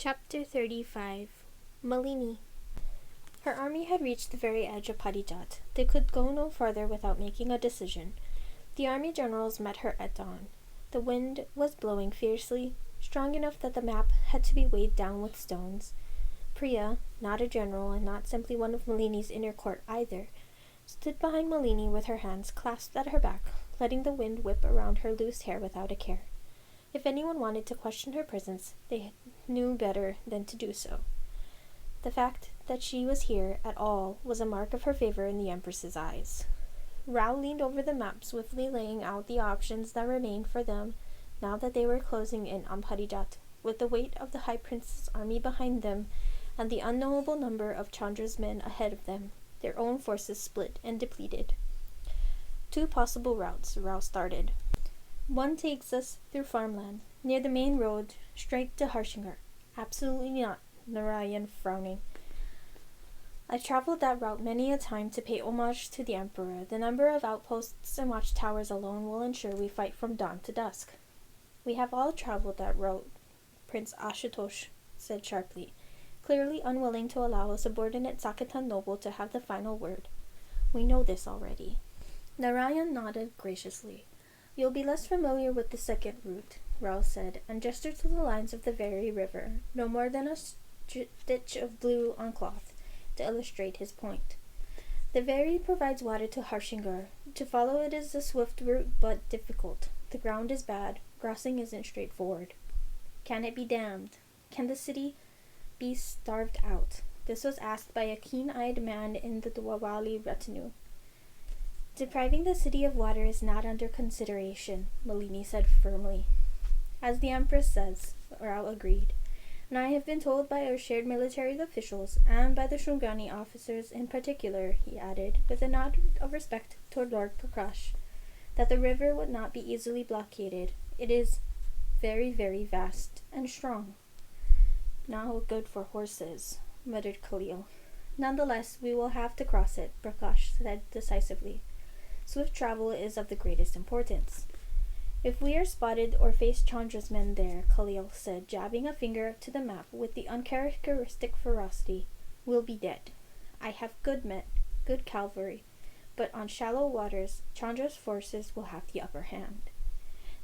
Chapter 35 Malini. Her army had reached the very edge of Padijat. They could go no farther without making a decision. The army generals met her at dawn. The wind was blowing fiercely, strong enough that the map had to be weighed down with stones. Priya, not a general and not simply one of Malini's inner court either, stood behind Malini with her hands clasped at her back, letting the wind whip around her loose hair without a care. If anyone wanted to question her presence, they knew better than to do so. The fact that she was here at all was a mark of her favor in the Empress's eyes. Rao leaned over the map, swiftly laying out the options that remained for them now that they were closing in on Parijat, with the weight of the High Prince's army behind them and the unknowable number of Chandra's men ahead of them, their own forces split and depleted. 2 possible routes, Rao started. One takes us through farmland, near the main road, straight to Harshingar. Absolutely not, Narayan frowning. I've traveled that route many a time to pay homage to the Emperor. The number of outposts and watchtowers alone will ensure we fight from dawn to dusk. We have all traveled that route, Prince Ashutosh said sharply, clearly unwilling to allow a subordinate Sakatan noble to have the final word. We know this already. Narayan nodded graciously. You'll be less familiar with the second route, Rao said, and gestured to the lines of the Very River, no more than a stitch of blue on cloth, to illustrate his point. The Very provides water to Harshingar. To follow it is a swift route, but difficult. The ground is bad. Crossing isn't straightforward. Can it be dammed? Can the city be starved out? This was asked by a keen-eyed man in the Dwawali retinue. Depriving the city of water is not under consideration, Malini said firmly. As the Empress says, Rao agreed, and I have been told by our shared military officials, and by the Shungani officers in particular, he added, with a nod of respect toward Lord Prakash, that the river would not be easily blockaded. It is very, very vast and strong. Not good for horses, muttered Khalil. Nonetheless, we will have to cross it, Prakash said decisively. Swift travel is of the greatest importance. If we are spotted or face Chandra's men there, Khalil said, jabbing a finger to the map with the uncharacteristic ferocity, we'll be dead. I have good men, good cavalry, but on shallow waters, Chandra's forces will have the upper hand.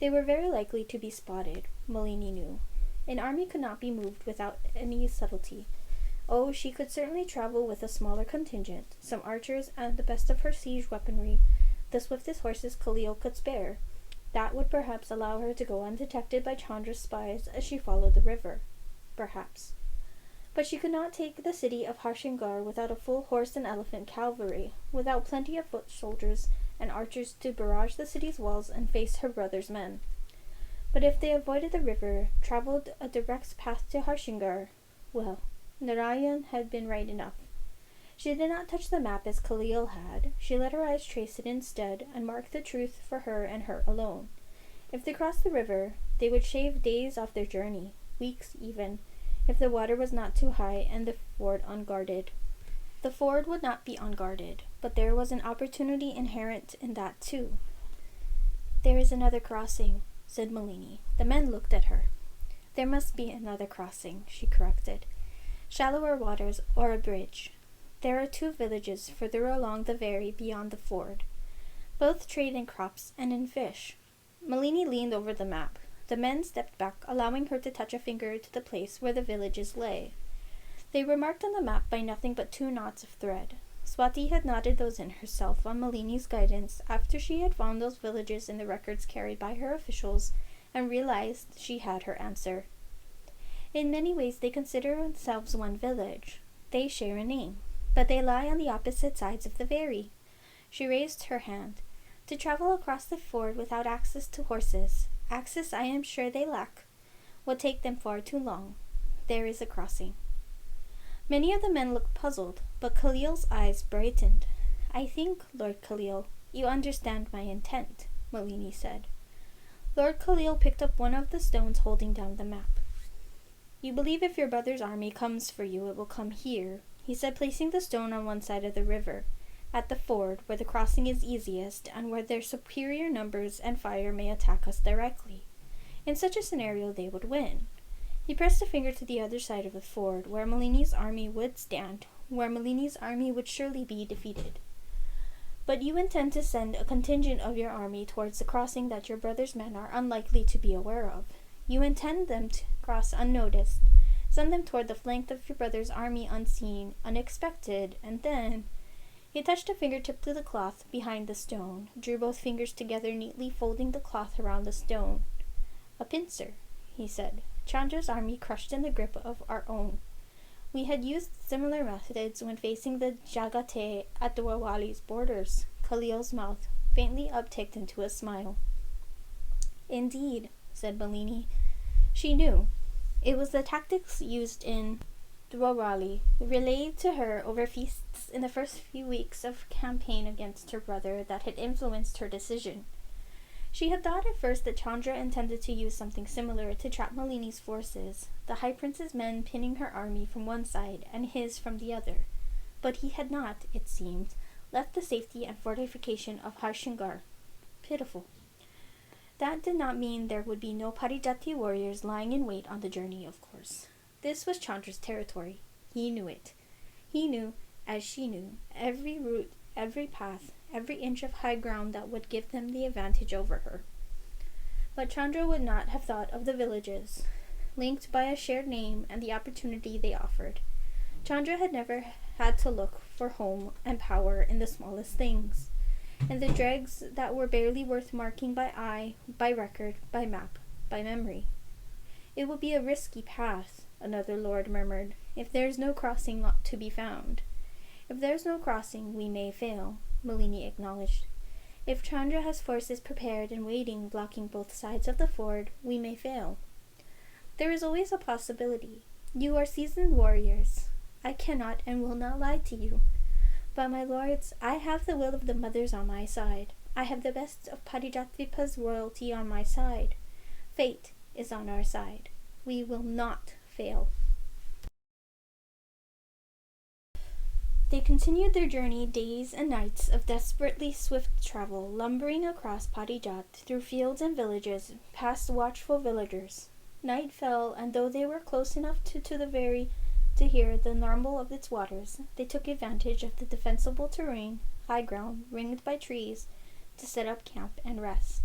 They were very likely to be spotted, Malini knew. An army could not be moved without any subtlety. Oh, she could certainly travel with a smaller contingent, some archers, and the best of her siege weaponry, the swiftest horses Khalil could spare. That would perhaps allow her to go undetected by Chandra's spies as she followed the river. Perhaps. But she could not take the city of Harshingar without a full horse and elephant cavalry, without plenty of foot soldiers and archers to barrage the city's walls and face her brother's men. But if they avoided the river, traveled a direct path to Harshingar, well, Narayan had been right enough. She did not touch the map as Khalil had. She let her eyes trace it instead and mark the truth for her and her alone. If they crossed the river, they would shave days off their journey, weeks even, if the water was not too high and the ford unguarded. The ford would not be unguarded, but there was an opportunity inherent in that too. There is another crossing, said Malini. The men looked at her. There must be another crossing, she corrected. Shallower waters or a bridge. There are 2 villages further along the Very beyond the ford. Both trade in crops and in fish. Malini leaned over the map. The men stepped back, allowing her to touch a finger to the place where the villages lay. They were marked on the map by nothing but 2 knots of thread. Swati had knotted those in herself on Malini's guidance after she had found those villages in the records carried by her officials and realized she had her answer. In many ways they consider themselves one village. They share a name, but they lie on the opposite sides of the Very. She raised her hand. To travel across the ford without access to horses, access I am sure they lack, would take them far too long. There is a crossing. Many of the men looked puzzled, but Khalil's eyes brightened. I think, Lord Khalil, you understand my intent, Malini said. Lord Khalil picked up one of the stones holding down the map. You believe if your brother's army comes for you, it will come here, he said, placing the stone on one side of the river, at the ford, where the crossing is easiest and where their superior numbers and fire may attack us directly. In such a scenario, they would win. He pressed a finger to the other side of the ford, where Malini's army would stand, where Malini's army would surely be defeated. But you intend to send a contingent of your army towards the crossing that your brother's men are unlikely to be aware of. You intend them to cross unnoticed, send them toward the flank of your brother's army unseen, unexpected, and then... He touched a fingertip to the cloth behind the stone, drew both fingers together neatly, folding the cloth around the stone. A pincer, he said. Chandra's army crushed in the grip of our own. We had used similar methods when facing the Jagate at Dwawali's borders. Khalil's mouth faintly upticked into a smile. Indeed, said Malini. She knew. It was the tactics used in Dwawali, relayed to her over feasts in the first few weeks of campaign against her brother, that had influenced her decision. She had thought at first that Chandra intended to use something similar to trap Malini's forces, the High Prince's men pinning her army from one side and his from the other. But he had not, it seemed, left the safety and fortification of Harshingar. Pitiful. That did not mean there would be no Parijati warriors lying in wait on the journey, of course. This was Chandra's territory. He knew it. He knew, as she knew, every route, every path, every inch of high ground that would give them the advantage over her. But Chandra would not have thought of the villages, linked by a shared name and the opportunity they offered. Chandra had never had to look for home and power in the smallest things, in the dregs that were barely worth marking by eye, by record, by map, by memory. It would be a risky path, another lord murmured, if there's no crossing to be found. If there's no crossing, we may fail, Malini acknowledged. If Chandra has forces prepared and waiting, blocking both sides of the ford, we may fail. There is always a possibility. You are seasoned warriors. I cannot and will not lie to you. But, my lords, I have the will of the mothers on my side. I have the best of Parijatvipa's royalty on my side. Fate is on our side. We will not fail. They continued their journey, days and nights of desperately swift travel, lumbering across Parijat, through fields and villages, past watchful villagers. Night fell, and though they were close enough to the Vary to hear the rumble of its waters, they took advantage of the defensible terrain, high ground, ringed by trees, to set up camp and rest.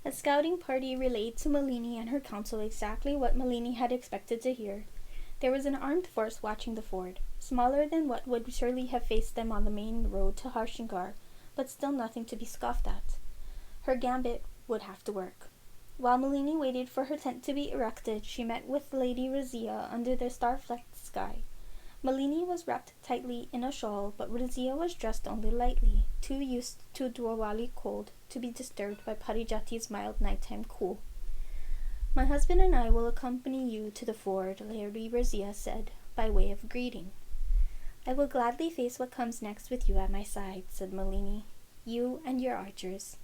A scouting party relayed to Malini and her council exactly what Malini had expected to hear. There was an armed force watching the ford, smaller than what would surely have faced them on the main road to Harshingar, but still nothing to be scoffed at. Her gambit would have to work. While Malini waited for her tent to be erected, she met with Lady Razia under the star-flecked sky. Malini was wrapped tightly in a shawl, but Razia was dressed only lightly, too used to Dwawali cold to be disturbed by Parijati's mild nighttime cool. My husband and I will accompany you to the ford, Lady Razia said, by way of greeting. I will gladly face what comes next with you at my side, said Malini. You and your archers.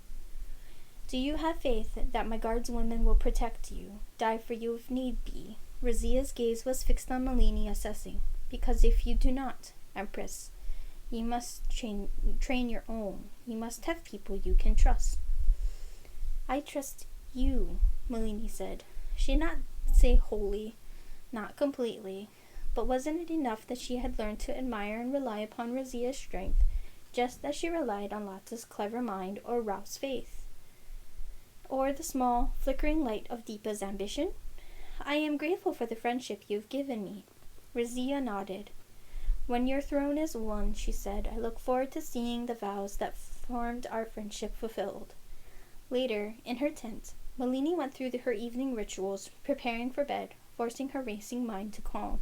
Do you have faith that my guardswomen will protect you, die for you if need be? Razia's gaze was fixed on Malini, assessing. Because if you do not, Empress, you must train your own. You must have people you can trust. I trust you, Malini said. She did not say wholly, not completely, but wasn't it enough that she had learned to admire and rely upon Razia's strength, just as she relied on Lata's clever mind or Ralph's faith? Or the small, flickering light of Deepa's ambition? I am grateful for the friendship you have given me. Razia nodded. When your throne is won, she said, I look forward to seeing the vows that formed our friendship fulfilled. Later, in her tent, Malini went through her evening rituals, preparing for bed, forcing her racing mind to calm.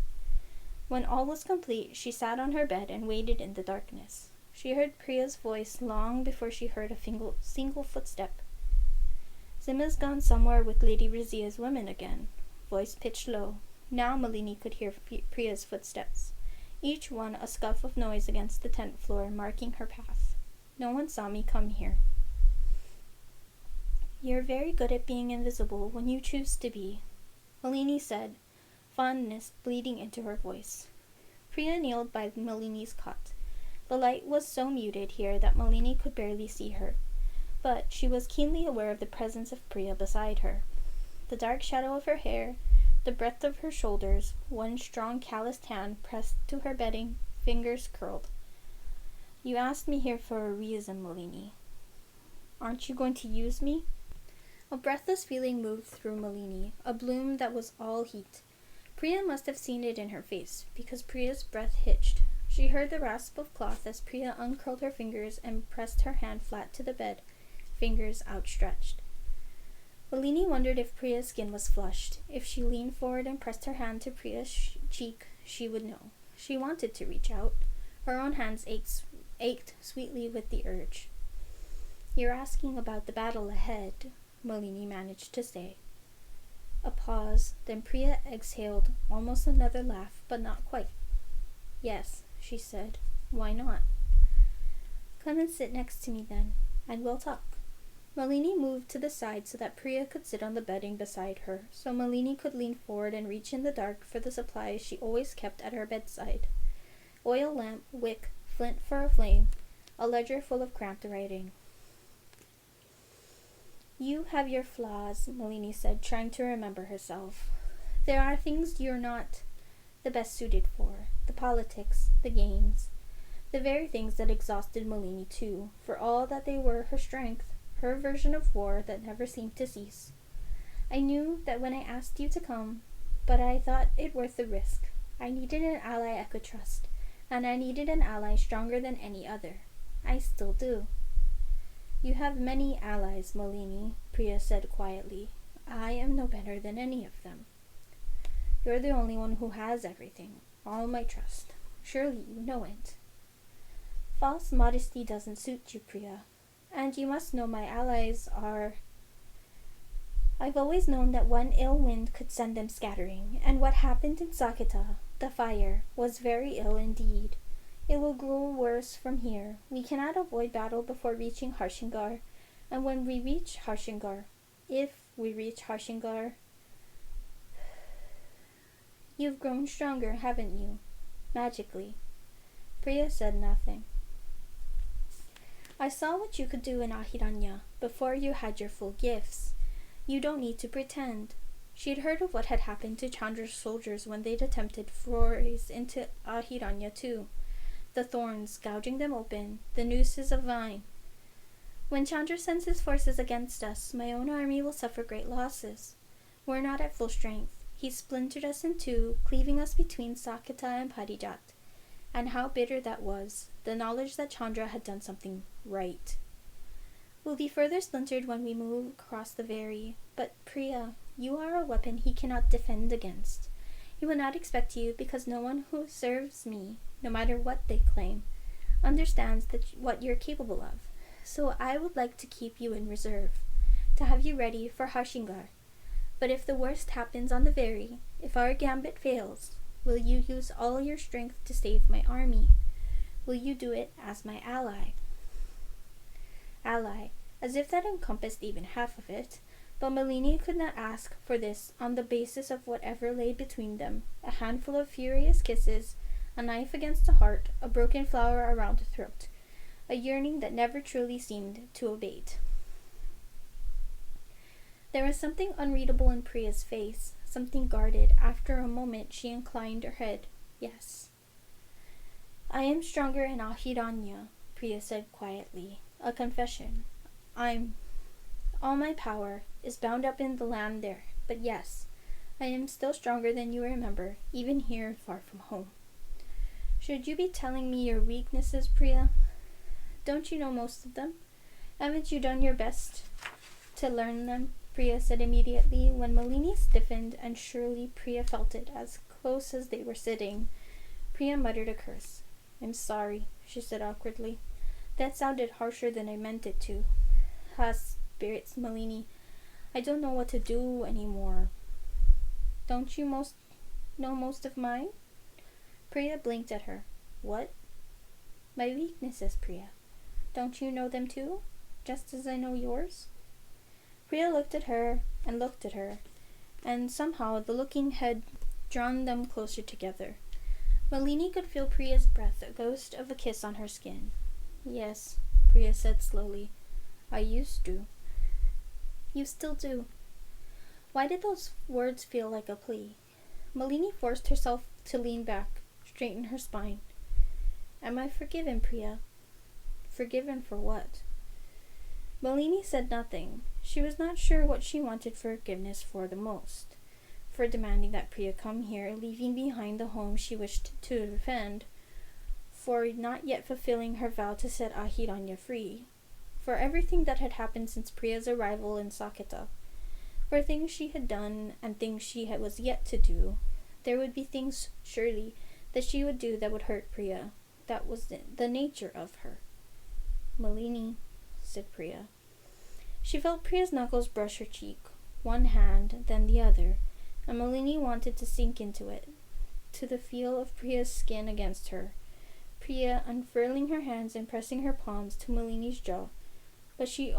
When all was complete, she sat on her bed and waited in the darkness. She heard Priya's voice long before she heard a single footstep. Zima's gone somewhere with Lady Razia's women again. Voice pitched low. Now Malini could hear Priya's footsteps, each one a scuff of noise against the tent floor, marking her path. No one saw me come here. You're very good at being invisible when you choose to be, Malini said, fondness bleeding into her voice. Priya kneeled by Malini's cot. The light was so muted here that Malini could barely see her, but she was keenly aware of the presence of Priya beside her. The dark shadow of her hair, the breadth of her shoulders, one strong calloused hand pressed to her bedding, fingers curled. "You asked me here for a reason, Malini. Aren't you going to use me?" A breathless feeling moved through Malini, a bloom that was all heat. Priya must have seen it in her face, because Priya's breath hitched. She heard the rasp of cloth as Priya uncurled her fingers and pressed her hand flat to the bed, fingers outstretched. Malini wondered if Priya's skin was flushed. If she leaned forward and pressed her hand to Priya's cheek, she would know. She wanted to reach out. Her own hands ached sweetly with the urge. "You're asking about the battle ahead," Malini managed to say. A pause, then Priya exhaled, almost another laugh, but not quite. "Yes," she said. "Why not?" "Come and sit next to me then, and we'll talk." Malini moved to the side so that Priya could sit on the bedding beside her, so Malini could lean forward and reach in the dark for the supplies she always kept at her bedside. Oil lamp, wick, flint for a flame, a ledger full of cramped writing. "You have your flaws," Malini said, trying to remember herself. "There are things you're not the best suited for. The politics, the games. The very things that exhausted Malini too, for all that they were her strength, her version of war that never seemed to cease. I knew that when I asked you to come, but I thought it worth the risk. I needed an ally I could trust, and I needed an ally stronger than any other. I still do." "You have many allies, Malini," Priya said quietly. "I am no better than any of them. You're the only one who has everything, all my trust. Surely you know it." "False modesty doesn't suit you, Priya. And you must know my allies are... I've always known that one ill wind could send them scattering, and what happened in Saketa, the fire, was very ill indeed. It will grow worse from here. We cannot avoid battle before reaching Harshingar, and when we reach Harshingar, if we reach Harshingar... You've grown stronger, haven't you? Magically." Priya said nothing. "I saw what you could do in Ahiranya before you had your full gifts. You don't need to pretend." She had heard of what had happened to Chandra's soldiers when they'd attempted forays into Ahiranya too. The thorns gouging them open, the nooses of vine. "When Chandra sends his forces against us, my own army will suffer great losses. We're not at full strength. He splintered us in two, cleaving us between Saketa and Parijat. And how bitter that was, the knowledge that Chandra had done something right. We'll be further splintered when we move across the Vary, but Priya, you are a weapon he cannot defend against. He will not expect you, because no one who serves me, no matter what they claim, understands what you're capable of. So I would like to keep you in reserve, to have you ready for Harshingar. But if the worst happens on the Vary, if our gambit fails, will you use all your strength to save my army? Will you do it as my ally?" Ally, as if that encompassed even half of it, but Malini could not ask for this on the basis of whatever lay between them, a handful of furious kisses, a knife against the heart, a broken flower around the throat, a yearning that never truly seemed to abate. There was something unreadable in Priya's face, something guarded. After a moment she inclined her head. "Yes." "I am stronger in Ahiranya," Priya said quietly. "A confession. All my power is bound up in the land there, but yes, I am still stronger than you remember, even here far from home." "Should you be telling me your weaknesses, Priya? Don't you know most of them? Haven't you done your best to learn them?" Priya said immediately. When Malini stiffened, and surely Priya felt it as close as they were sitting, Priya muttered a curse. "I'm sorry," she said awkwardly. "That sounded harsher than I meant it to. Spirits, Malini. I don't know what to do anymore." "Don't you know most of mine?" Priya blinked at her. "What?" "My weaknesses, Priya. Don't you know them too? Just as I know yours?" Priya looked at her, and somehow the looking had drawn them closer together. Malini could feel Priya's breath, a ghost of a kiss on her skin. "Yes," Priya said slowly. "I used to." "You still do." Why did those words feel like a plea? Malini forced herself to lean back, straighten her spine. Am I forgiven, Priya? Forgiven for what? Malini said nothing. She was not sure what she wanted forgiveness for the most. For demanding that Priya come here, leaving behind the home she wished to defend. For not yet fulfilling her vow to set Ahiranya free. For everything that had happened since Priya's arrival in Saketa. For things she had done and things she was yet to do. There would be things, surely, that she would do that would hurt Priya. That was the nature of her. Malini, said Priya. She felt Priya's knuckles brush her cheek, one hand, then the other, and Malini wanted to sink into it, to the feel of Priya's skin against her. Priya unfurling her hands and pressing her palms to Malini's jaw, but she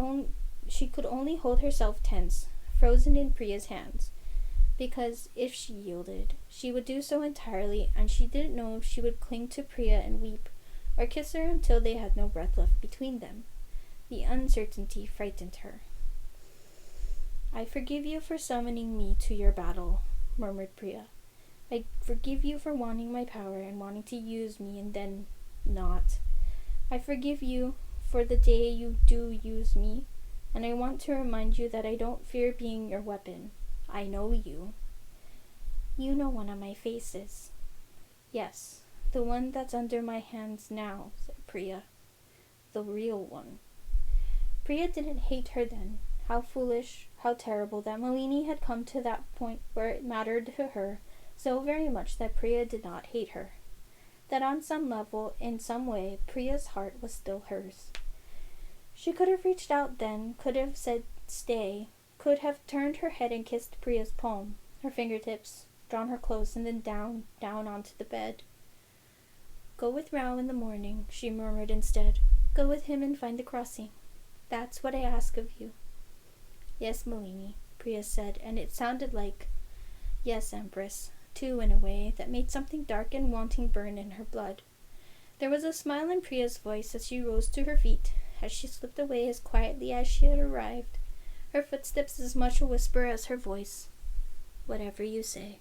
could only hold herself tense, frozen in Priya's hands, because if she yielded, she would do so entirely, and she didn't know if she would cling to Priya and weep, or kiss her until they had no breath left between them. The uncertainty frightened her. I forgive you for summoning me to your battle, murmured Priya. I forgive you for wanting my power and wanting to use me and then not. I forgive you for the day you do use me, and I want to remind you that I don't fear being your weapon. I know you. You know one of my faces. Yes, the one that's under my hands now, said Priya. The real one. Priya didn't hate her then. How foolish, how terrible that Malini had come to that point where it mattered to her so very much that Priya did not hate her. That on some level, in some way, Priya's heart was still hers. She could have reached out then, could have said, stay, could have turned her head and kissed Priya's palm, her fingertips, drawn her close, and then down onto the bed. Go with Rao in the morning, she murmured instead. Go with him and find the crossing. That's what I ask of you. Yes, Malini, Priya said, and it sounded like, yes, Empress, too, in a way that made something dark and wanting burn in her blood. There was a smile in Priya's voice as she rose to her feet, as she slipped away as quietly as she had arrived, her footsteps as much a whisper as her voice. Whatever you say.